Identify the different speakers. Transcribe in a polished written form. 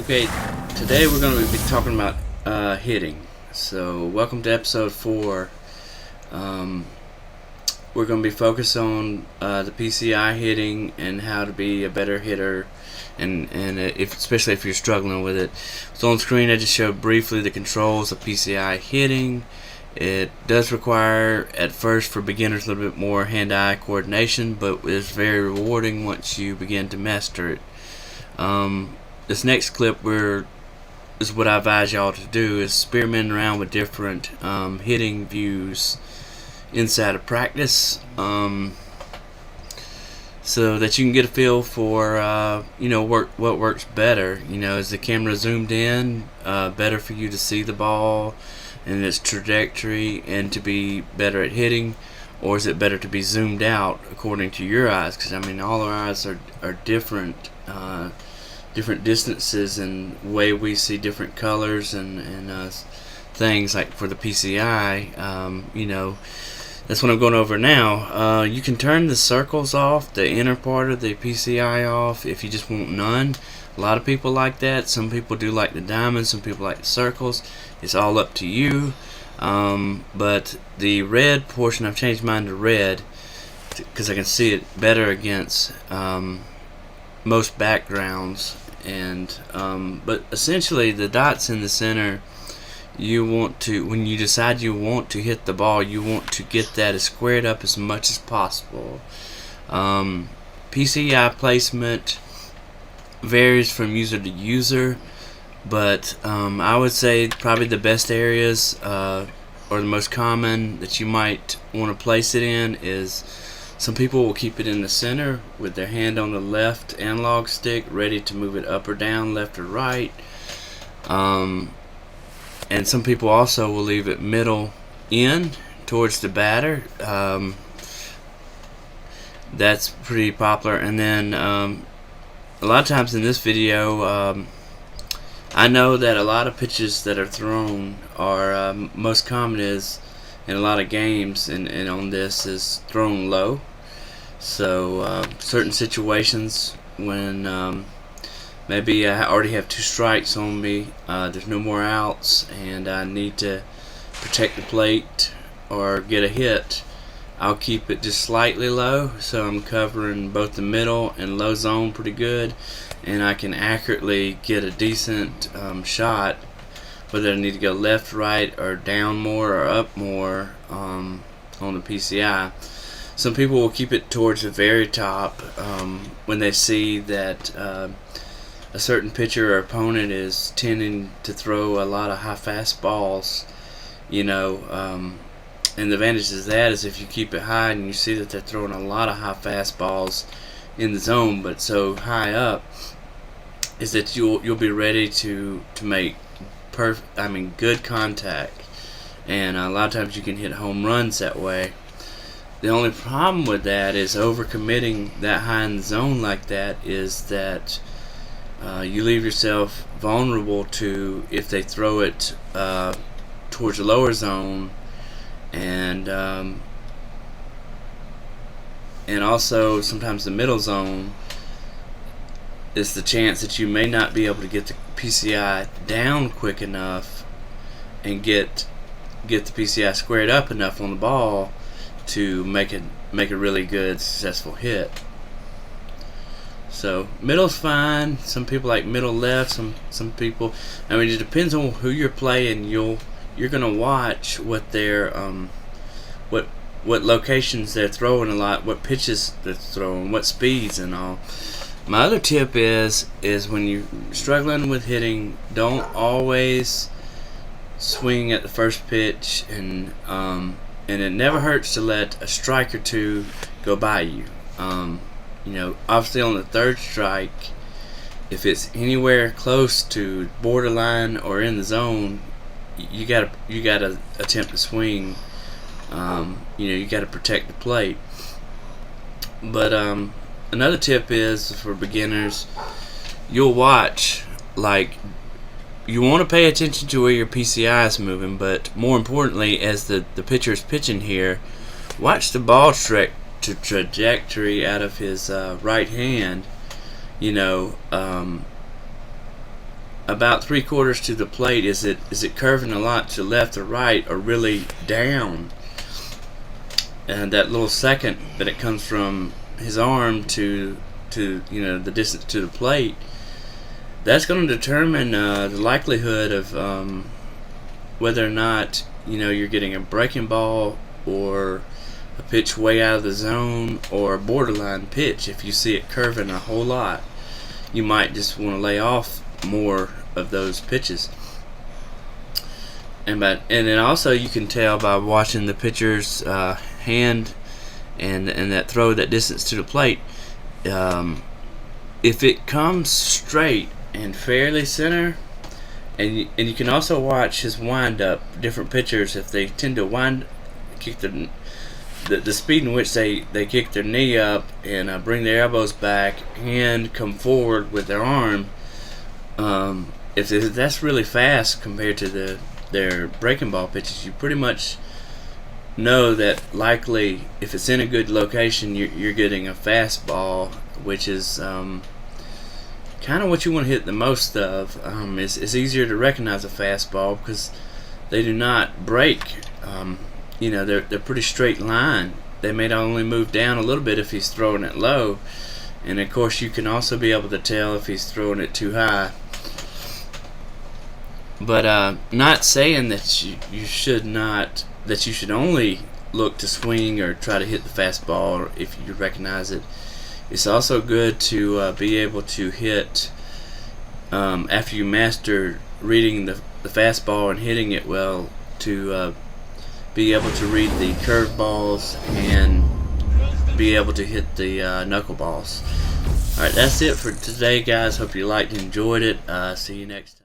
Speaker 1: Okay, today we're going to be talking about hitting. So, welcome to episode 4. Um, we're going to be focused on the PCI hitting and how to be a better hitter, and especially if you're struggling with it. So on screen, I just showed briefly the controls of PCI hitting. It does require, at first, for beginners, a little bit more hand-eye coordination, but it's very rewarding once you begin to master it. This next clip is what I advise y'all to do, is experimenting around with different hitting views inside of practice, so that you can get a feel for what works better. Is the camera zoomed in better for you to see the ball and its trajectory and to be better at hitting, or is it better to be zoomed out according to your eyes? Because all our eyes are different. Different distances and way we see different colors and things. Like for the PCI, that's what I'm going over now. You can turn the circles off, the inner part of the PCI off, if you just want none. A lot of people like that. Some people do like the diamonds, some people like the circles. It's all up to you. But the red portion, I've changed mine to red because I can see it better against most backgrounds. And but essentially the dots in the center, you want to, when you decide you want to hit the ball, you want to get that as squared up as much as possible. PCI placement varies from user to user, but I would say probably the best areas or the most common that you might want to place it in is, some people will keep it in the center with their hand on the left analog stick, ready to move it up or down, left or right. And some people also will leave it middle in towards the batter. That's pretty popular. And then a lot of times in this video, I know that a lot of pitches that are thrown are, most common is, in a lot of games and on this, is thrown low. So certain situations when maybe I already have 2 strikes on me, there's no more outs, and I need to protect the plate or get a hit, I'll keep it just slightly low, so I'm covering both the middle and low zone pretty good, and I can accurately get a decent shot, whether I need to go left, right, or down more or up more on the PCI. Some people will keep it towards the very top when they see that a certain pitcher or opponent is tending to throw a lot of high fastballs. And the advantage of that is if you keep it high and you see that they're throwing a lot of high fastballs in the zone, but so high up, is that you'll be ready to make good contact, and a lot of times you can hit home runs that way. The only problem with that is overcommitting that high in the zone like that, is that you leave yourself vulnerable to, if they throw it towards the lower zone, and also sometimes the middle zone, is the chance that you may not be able to get the PCI down quick enough and get the PCI squared up enough on the ball to make a really good, successful hit. So middle's fine. Some people like middle left. Some people. It depends on who you're playing. You're gonna watch what their what locations they're throwing a lot, what pitches they're throwing, what speeds and all. My other tip is when you're struggling with hitting, don't always swing at the first pitch, and it never hurts to let a strike or two go by you. Obviously on the third strike, if it's anywhere close to borderline or in the zone, you gotta attempt to swing. You gotta protect the plate. But another tip is for beginners, you'll watch, like, you want to pay attention to where your PCI is moving, but more importantly, as the pitcher is pitching here, watch the ball trajectory out of his right hand. about 3/4 to the plate, is it curving a lot to left or right, or really down? And that little second that it comes from his arm to the distance to the plate, that's going to determine the likelihood of whether or not you're getting a breaking ball, or a pitch way out of the zone, or a borderline pitch. If you see it curving a whole lot, you might just want to lay off more of those pitches. And then also you can tell by watching the pitcher's hand and that throw, that distance to the plate. If it comes straight and fairly center, and you can also watch his wind up. Different pitchers, if they tend to kick the speed in which they kick their knee up and bring their elbows back and come forward with their arm, if that's really fast compared to their breaking ball pitches, you pretty much know that likely, if it's in a good location, you're getting a fastball, which is kind of what you want to hit the most of. It's easier to recognize a fastball because they do not break. They're pretty straight line. They may only move down a little bit if he's throwing it low, and of course you can also be able to tell if he's throwing it too high. But not saying that you should only look to swing or try to hit the fastball if you recognize it. It's also good to be able to hit, after you master reading the fastball and hitting it well, to be able to read the curve balls and be able to hit the knuckleballs. Alright, that's it for today, guys. Hope you liked and enjoyed it. See you next time.